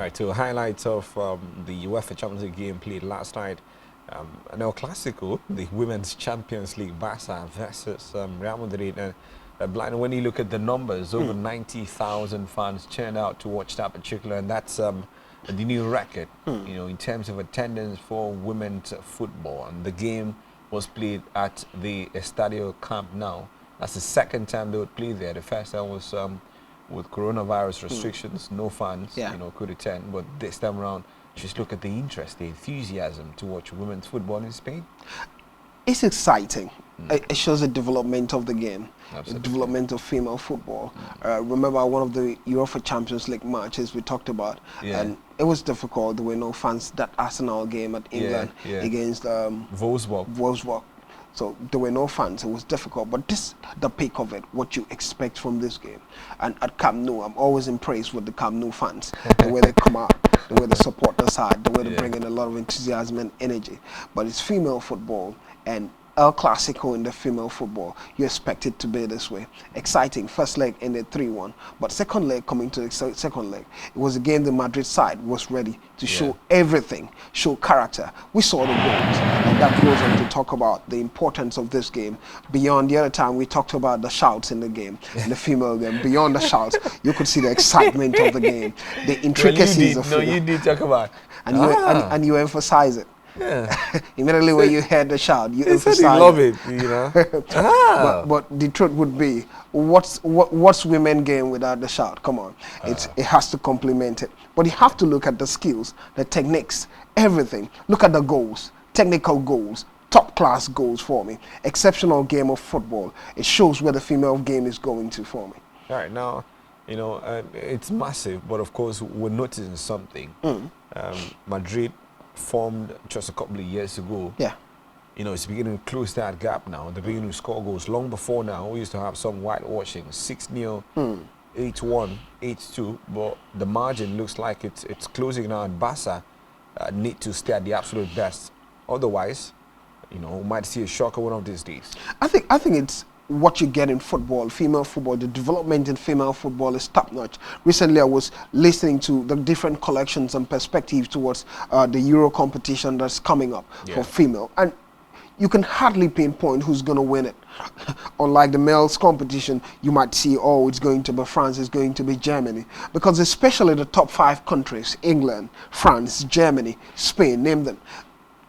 right, so highlights of the UEFA Champions League game played last night. An El Clasico, the Women's Champions League, Barca versus Real Madrid. And blind, when you look at the numbers, over 90,000 fans turned out to watch that particular, and that's the new record, you know, in terms of attendance for women's football. And the game was played at the Estadio Camp Nou. That's the second time they would play there. The first time was with coronavirus restrictions, no fans, you know, could attend. But this time around, just look at the interest, the enthusiasm to watch women's football in Spain. It's exciting. It shows the development of the game, Absolutely. the development of female football. Remember one of the UEFA Champions League matches we talked about, and it was difficult. There were no fans. That Arsenal game at England against Wolfsburg. So there were no fans. It was difficult, but this the peak of it. What you expect from this game, and at Camp Nou, I'm always impressed with the Camp Nou fans. The way they come out, the way they support the side, the way they bring in a lot of enthusiasm and energy. But it's female football, and El Clasico in the female football, you expect it to be this way. Exciting. First leg ended 3-1, but second leg, coming to the second leg, it was a game the Madrid side was ready to show everything, show character. We saw the goals, and that goes on to talk about the importance of this game. Beyond the other time, we talked about the shouts in the game, in the female game. Beyond the shouts, you could see the excitement of the game, the intricacies of it. You did talk about. And you emphasize it. Yeah. Immediately when you heard the shout, you emphasize love it, you know. But the truth would be, what's women game without the shout? Come on, it has to complement it. But you have to look at the skills, the techniques, everything. Look at the goals, technical goals, top class goals for me. Exceptional game of football. It shows where the female game is going to for me. All right, now, you know, it's massive, but of course we're noticing something. Madrid formed just a couple of years ago. You know, it's beginning to close that gap now. They're beginning to score goals. Long before now, we used to have some whitewashing, 6-0, 8-1, 8-2, but the margin looks like it's closing now, and Barca need to stay at the absolute best. Otherwise, you know, we might see a shocker one of these days. I think it's what you get in football, female football. The development in female football is top-notch. Recently, I was listening to the different collections and perspectives towards the Euro competition that's coming up for female. And you can hardly pinpoint who's going to win it. Unlike the males competition, you might see, oh, it's going to be France, it's going to be Germany. Because especially the top 5 countries, England, France, Germany, Spain, name them,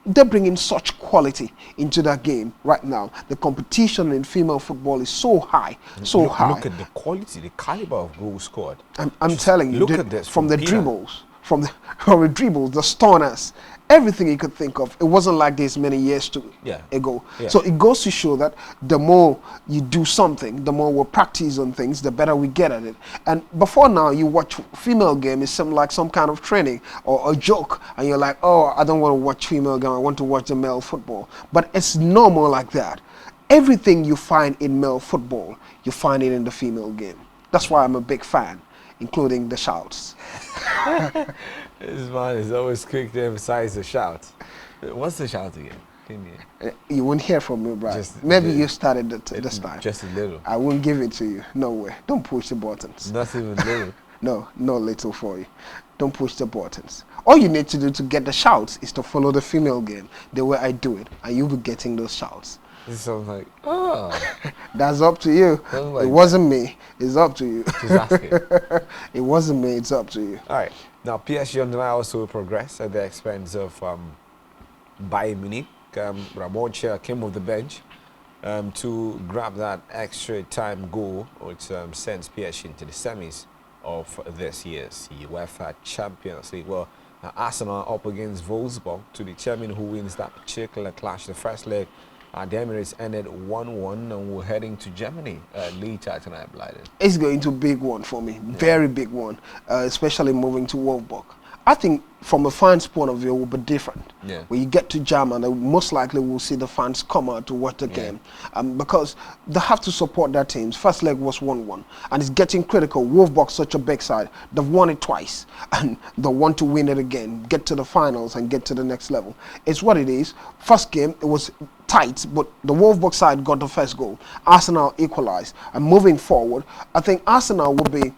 they're bringing such quality into that game right now. The competition in female football is so high, high. Look at the quality, the caliber of goals scored. I'm telling you, look at this from the dribbles, from the dribbles, the stunners, everything you could think of. It wasn't like this many years ago. So it goes to show that the more you do something, the more we practice on things, the better we get at it. And before now, you watch female game, it seemed like some kind of training or a joke, and you're like, oh, I don't want to watch female game, I want to watch the male football. But it's normal like that. Everything you find in male football, you find it in the female game. That's why I'm a big fan, including the shouts. This man is always quick to emphasize the shout. What's the shout again? You won't hear from me, Brian. Maybe you started it this time. Just a little. I won't give it to you. No way. Don't push the buttons. Not even little. No little for you. Don't push the buttons. All you need to do to get the shouts is to follow the female game the way I do it, and you'll be getting those shouts. This sounds like, oh. That's up to you. Like it wasn't me. It's up to you. Just asking. It wasn't me. It's up to you. All right. Now, PSG underline also progress at the expense of Bayern Munich. Ramoncha came off the bench to grab that extra time goal, which sends PSG into the semis of this year's UEFA Champions League. Well, Arsenal up against Wolfsburg to determine who wins that particular clash. The first leg the Emirates ended 1-1, and we're heading to Germany later tonight, Blyden. It's going to be a big one for me, very big one, especially moving to Wolfsburg. I think from a fan's point of view, it will be different. When you get to Germany, most likely we'll see the fans come out to watch the game because they have to support their teams. First leg was 1-1, and it's getting critical. Wolfsburg, such a big side, they've won it twice, and they want to win it again, get to the finals and get to the next level. It's what it is. First game, it was tight, but the Wolfsburg side got the first goal. Arsenal equalized, and moving forward, I think Arsenal will be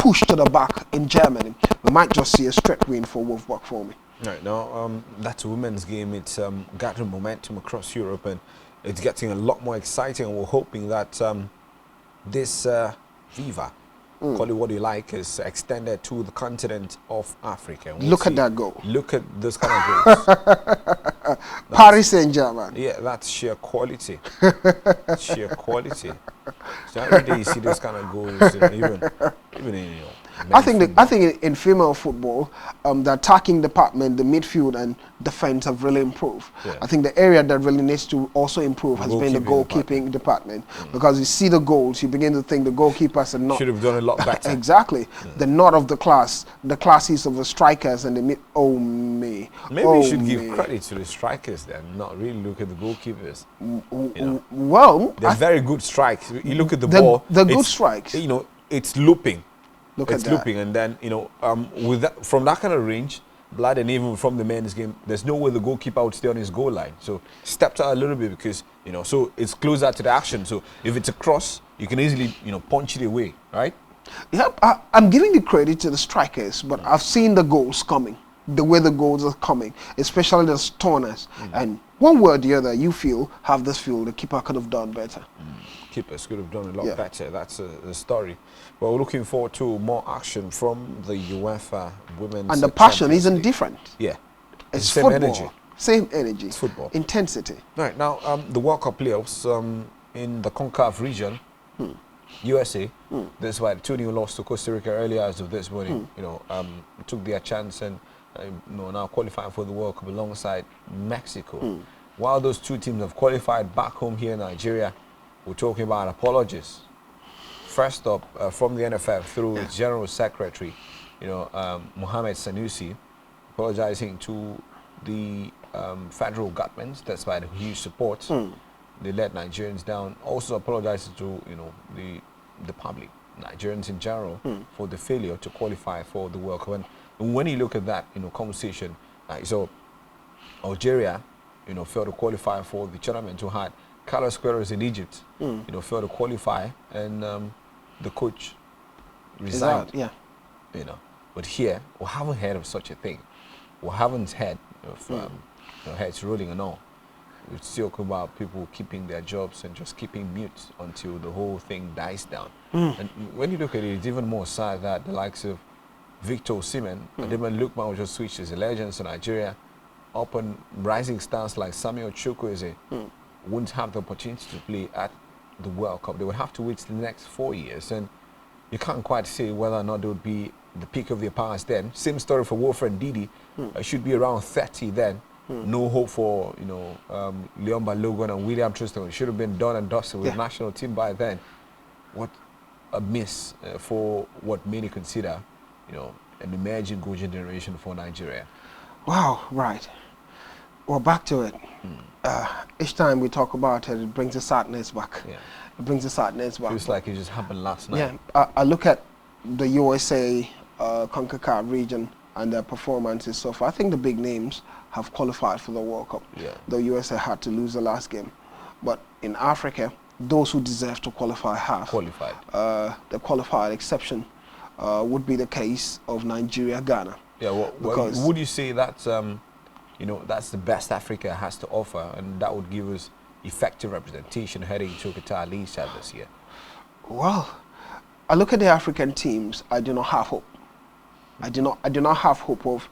pushed to the back in Germany, we might just see a straight win for Wolfsburg for me. Right now, that's a women's game. It's gathering momentum across Europe, and it's getting a lot more exciting. And we're hoping that this Viva, call it what you like, is extended to the continent of Africa. Look at that goal. Look at this kind of goals. Paris Saint-Germain. Yeah, that's sheer quality. Sheer quality. So every day you see this kind of goals, even in I think in female football, the attacking department, the midfield and defense have really improved. Yeah. I think the area that really needs to also improve has been the goalkeeping department. Because you see the goals, you begin to think the goalkeepers are not should have done a lot better. Exactly. They're not of the classes of the strikers and the mid. Oh me. Maybe you should give credit to the strikers then, not really look at the goalkeepers. Well, they're very good strikes. You look at the ball. The good strikes. It's looping. It's looping, and then with that, from that kind of range, blood, and even from the men's game, there's no way the goalkeeper would stay on his goal line. So stepped out a little bit because so it's closer to the action. So if it's a cross, you can easily punch it away, right? Yep, I'm giving the credit to the strikers, but I've seen the goals coming, the way the goals are coming, especially the stoners. And one way or the other, you have this feel the keeper could have done better. Keepers could have done a lot better. That's the story. Well, we're looking forward to more action from the UEFA Women's And the passion Champions isn't League. different. Yeah. It's same football. energy. Same energy. It's football. Intensity. Right, now, the World Cup playoffs in the CONCACAF region, USA, that's why the 2-0 loss to Costa Rica earlier as of this morning, took their chance and now qualifying for the World Cup alongside Mexico. While those two teams have qualified back home here in Nigeria, we're talking about apologies. First up, from the NFF through its General Secretary, Mohamed Sanusi, apologizing to the federal government. That's why the huge support. They let Nigerians down. Also apologizing to the public, Nigerians in general, for the failure to qualify for the World Cup. And when you look at that conversation, so Algeria, failed to qualify for the tournament. Who had Carlos Queiroz in Egypt, failed to qualify, and the coach resigned. Yeah. But here we haven't heard of such a thing. We haven't heard of heads rolling and all. We still talk about people keeping their jobs and just keeping mute until the whole thing dies down. And when you look at it, it's even more sad that the likes of Victor Osimhen, Ademola Lookman, who just switched as a legend to Nigeria, up on rising stars like Samuel Chukwueze, wouldn't have the opportunity to play at the World Cup. They would have to wait the next 4 years, and you can't quite say whether or not they would be the peak of their powers then. Same story for Wilfred Ndidi. Should be around 30 then. No hope for Leon Balogun and William Tristan. It should have been done and dusted with the national team by then. What a miss for what many consider an emerging golden generation for Nigeria. Wow, right. Well, back to it. Each time we talk about it, it brings the sadness back. Yeah. It brings the sadness back. Feels like it just happened last night. Yeah, I look at the USA CONCACAF region and their performances so far. I think the big names have qualified for the World Cup. Yeah. The USA had to lose the last game. But in Africa, those who deserve to qualify have. Qualified. The qualified exception would be the case of Nigeria, Ghana. Yeah, well, would you say that's that's the best Africa has to offer, and that would give us effective representation heading to Qatar League this year? Well, I look at the African teams. I do not have hope. I do not have hope of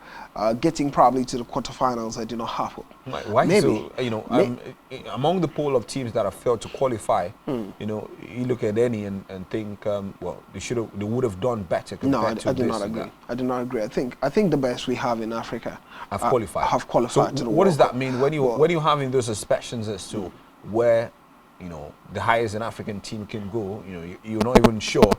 getting probably to the quarterfinals. I do not have hope. Why? Maybe. So, among the pool of teams that have failed to qualify, you look at any and think, well, they would have done better compared to I do not agree. I do not agree. I think the best we have in Africa have qualified. Have qualified so to the what does World that mean when you're having those suspicions as to where the highest an African team can go? You're not even sure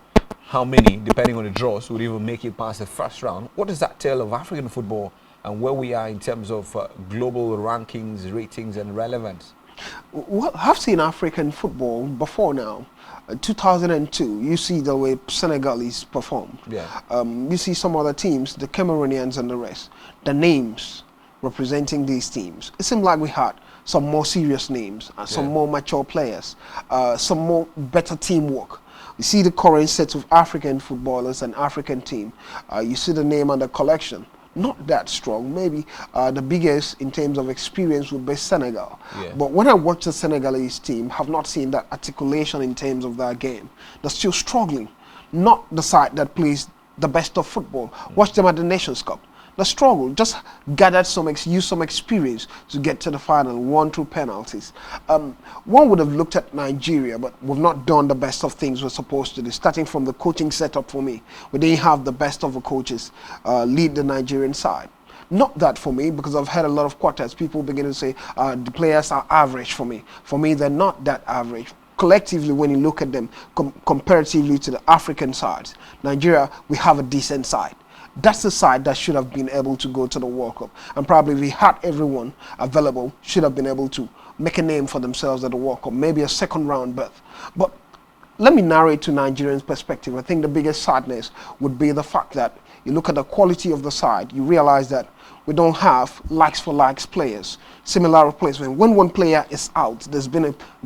how many, depending on the draws, would even make it past the first round. What does that tell of African football and where we are in terms of global rankings, ratings, and relevance? Well, I've seen African football before now. 2002, you see the way Senegalese performed. Yeah. You see some other teams, the Cameroonians and the rest, the names representing these teams. It seemed like we had some more serious names, some more mature players, some more better teamwork. You see the current set of African footballers and African team. You see the name and the collection. Not that strong. Maybe the biggest in terms of experience would be Senegal. Yeah. But when I watch the Senegalese team, have not seen that articulation in terms of their game. They're still struggling. Not the side that plays the best of football. Watch them at the Nations Cup. The struggle, just gathered use some experience to get to the final, won through penalties. One would have looked at Nigeria, but we've not done the best of things we're supposed to do. Starting from the coaching setup for me, we didn't have the best of the coaches lead the Nigerian side. Not that for me, because I've had a lot of quarters, people begin to say the players are average for me. For me, they're not that average. Collectively, when you look at them comparatively to the African sides, Nigeria, we have a decent side. That's the side that should have been able to go to the World Cup. And probably if we had everyone available, should have been able to make a name for themselves at the World Cup, maybe a second round berth. But let me narrate to Nigerians' perspective. I think the biggest sadness would be the fact that you look at the quality of the side, you realize that we don't have likes for likes players, similar replacement. When one player is out,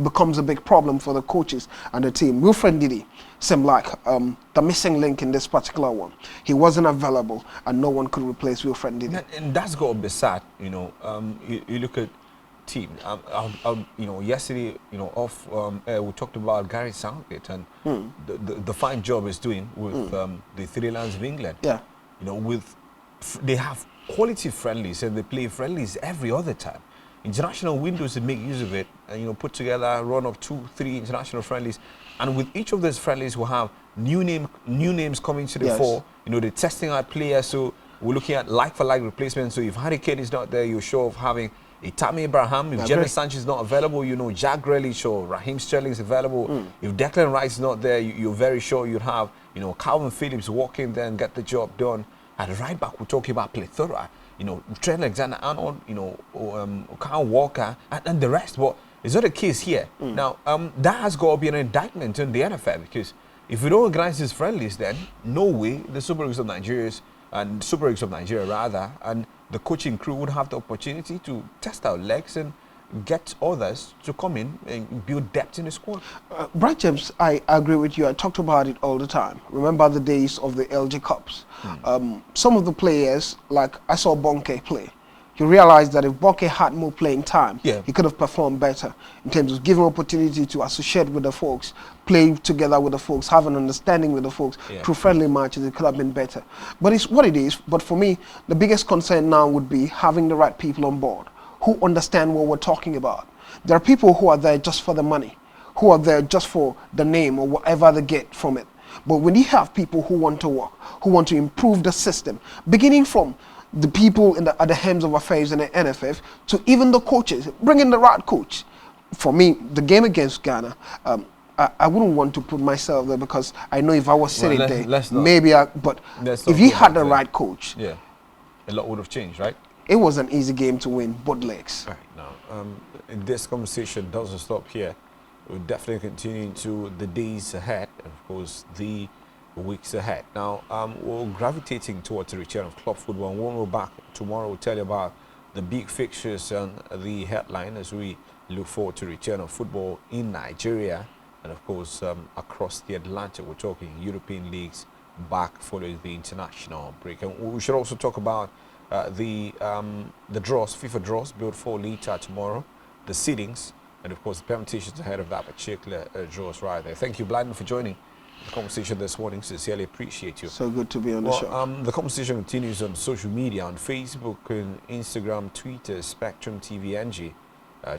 becomes a big problem for the coaches and the team. Wilfred Ndidi seemed like the missing link in this particular one. He wasn't available, and no one could replace Wilfred Ndidi. And that's got to be sad, you know. You look at team. You know, yesterday, you know, we talked about Gary Southgate and the fine job he's doing with the Three Lions of England. Yeah. You know, they have quality friendlies and they play friendlies every other time. International windows to make use of it and, you know, put together a run of 2-3 international friendlies. And with each of those friendlies, we'll have new names coming to the fore. You know, they're testing out players, so we're looking at like-for-like replacements. So if Harry Kane is not there, you're sure of having a Tammy Abraham. If Jadon Sanchez is not available, you know, Jack Grealish or Raheem Sterling is available. If Declan Rice is not there, you're very sure you'd have, you know, Calvin Phillips walk in there and get the job done. At right back, we're talking about plethora. You know, Trent Alexander-Arnold, you know, Kyle Walker, and the rest. But it's not the case here. Now, that has got to be an indictment on the NFL, because if we don't organize these friendlies, then no way the Super Eagles of Nigeria and the coaching crew would have the opportunity to test our legs and get others to come in and build depth in the squad. Bright James, I agree with you. I talked about it all the time. Remember the days of the LG Cups. Some of the players, like I saw Bonke play. You realize that if Bonke had more playing time, he could have performed better in terms of giving opportunity to associate with the folks, play together with the folks, have an understanding with the folks. Through friendly matches, it could have been better. But it's what it is. But for me, the biggest concern now would be having the right people on board who understand what we're talking about. There are people who are there just for the money, who are there just for the name or whatever they get from it. But when you have people who want to work, who want to improve the system, beginning from the people at the helms of affairs in the NFF to even the coaches, bring in the right coach. For me, the game against Ghana, I wouldn't want to put myself there, because I know if I was sitting there, but if he had the right coach, a lot would have changed, right? It was an easy game to win, both legs. Right, now, this conversation doesn't stop here. We'll definitely continue into the days ahead, and of course, the weeks ahead. Now, we're gravitating towards the return of club football. And when we're back tomorrow, we'll tell you about the big fixtures and the headline as we look forward to the return of football in Nigeria and, of course, across the Atlantic. We're talking European leagues back following the international break. And we should also talk about the draws, FIFA draws, built for later tomorrow, the seedings, and of course the permutations ahead of that particular draws right there. Thank you, Blyden, for joining the conversation this morning. Sincerely appreciate you. So good to be on the show. The conversation continues on social media, on Facebook and Instagram, Twitter, SpectrumTv NG.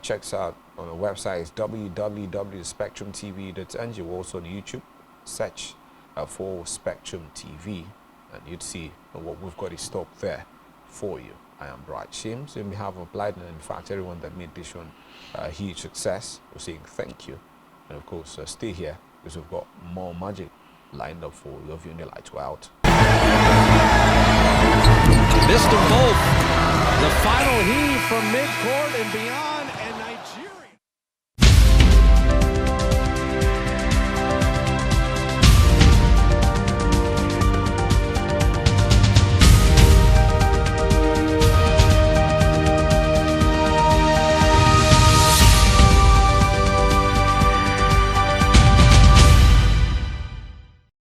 Check us out on our website, it's www.spectrumtv.ng. We're also on YouTube. Search for SpectrumTV, and you'd see what we've got in stock there for you. I am Bright James. On behalf of Blyden and in fact everyone that made this one a huge success, we're saying thank you. And of course, stay here because we've got more magic lined up for you. If you the lights were out. Missed them both. The final heave from midcourt and beyond.